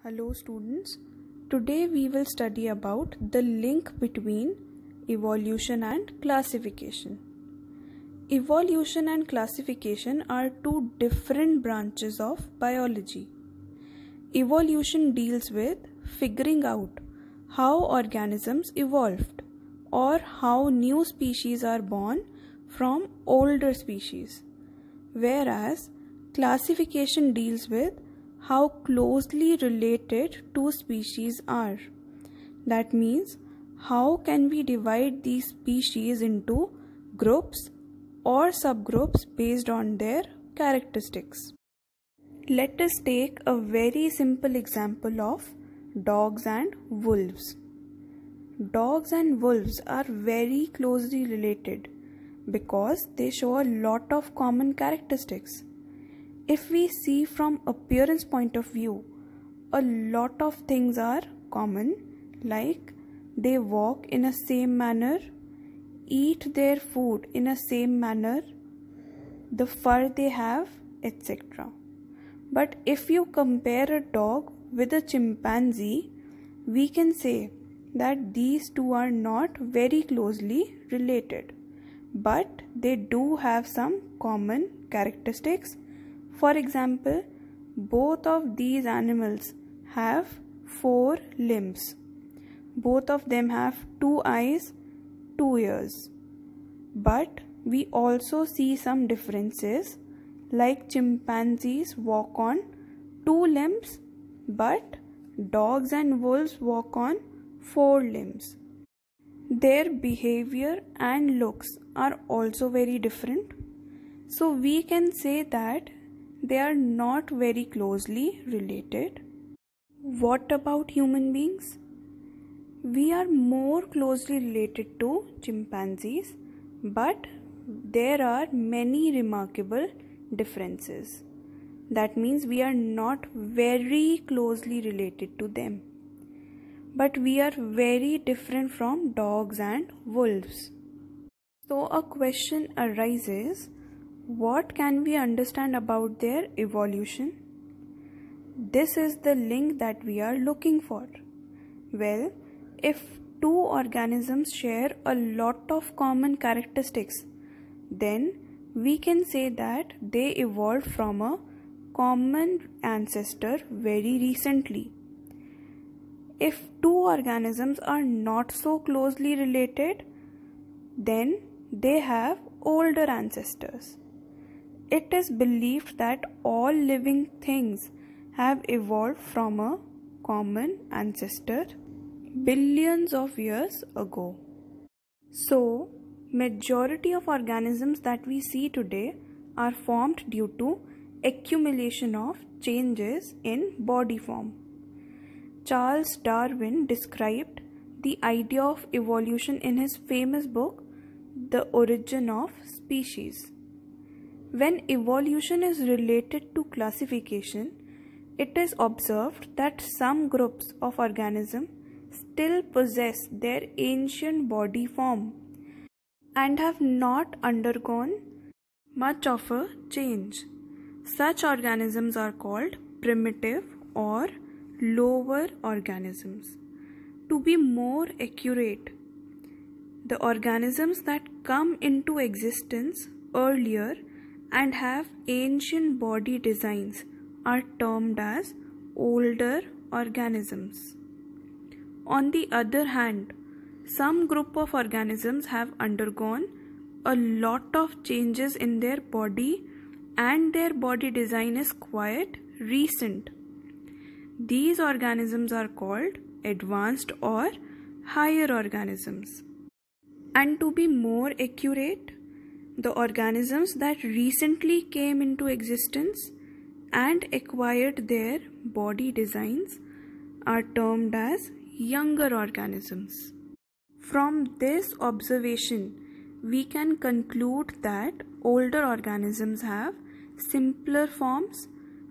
Hello students, today we will study about the link between evolution and classification. Evolution and classification are two different branches of biology. Evolution deals with figuring out how organisms evolved or how new species are born from older species, whereas classification deals with how closely related two species are. That means, how can we divide these species into groups or subgroups based on their characteristics. Let us take a very simple example of dogs and wolves. Dogs and wolves are very closely related because they show a lot of common characteristics. If we see from appearance point of view, a lot of things are common, like they walk in a same manner, eat their food in a same manner, the fur they have, etc. But if you compare a dog with a chimpanzee, we can say that these two are not very closely related, but they do have some common characteristics. For example, both of these animals have 4 limbs. Both of them have 2 eyes, 2 ears. But we also see some differences, like chimpanzees walk on 2 limbs, but dogs and wolves walk on 4 limbs. Their behavior and looks are also very different. So we can say that they are not very closely related. What about human beings? We are more closely related to chimpanzees, but there are many remarkable differences. That means we are not very closely related to them. But we are very different from dogs and wolves. So a question arises, what can we understand about their evolution? This is the link that we are looking for. Well, if two organisms share a lot of common characteristics, then we can say that they evolved from a common ancestor very recently. If two organisms are not so closely related, then they have older ancestors. It is believed that all living things have evolved from a common ancestor billions of years ago. So, majority of organisms that we see today are formed due to accumulation of changes in body form. Charles Darwin described the idea of evolution in his famous book, The Origin of Species. When evolution is related to classification, it is observed that some groups of organisms still possess their ancient body form and have not undergone much of a change. Such organisms are called primitive or lower organisms. To be more accurate, the organisms that come into existence earlier and have ancient body designs are termed as older organisms. On the other hand, some group of organisms have undergone a lot of changes in their body and their body design is quite recent. These organisms are called advanced or higher organisms. And to be more accurate, the organisms that recently came into existence and acquired their body designs are termed as younger organisms. From this observation, we can conclude that older organisms have simpler forms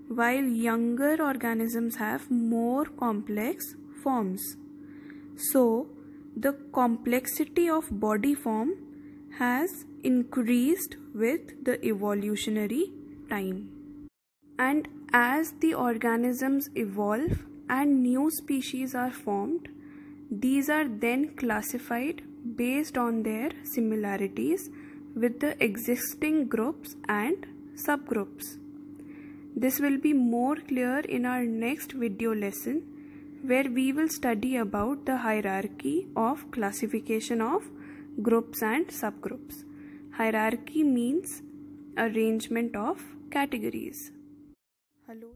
while younger organisms have more complex forms. So, the complexity of body form has increased with the evolutionary time. And as the organisms evolve and new species are formed, these are then classified based on their similarities with the existing groups and subgroups. This will be more clear in our next video lesson, where we will study about the hierarchy of classification of groups and subgroups. Hierarchy means arrangement of categories. Hello.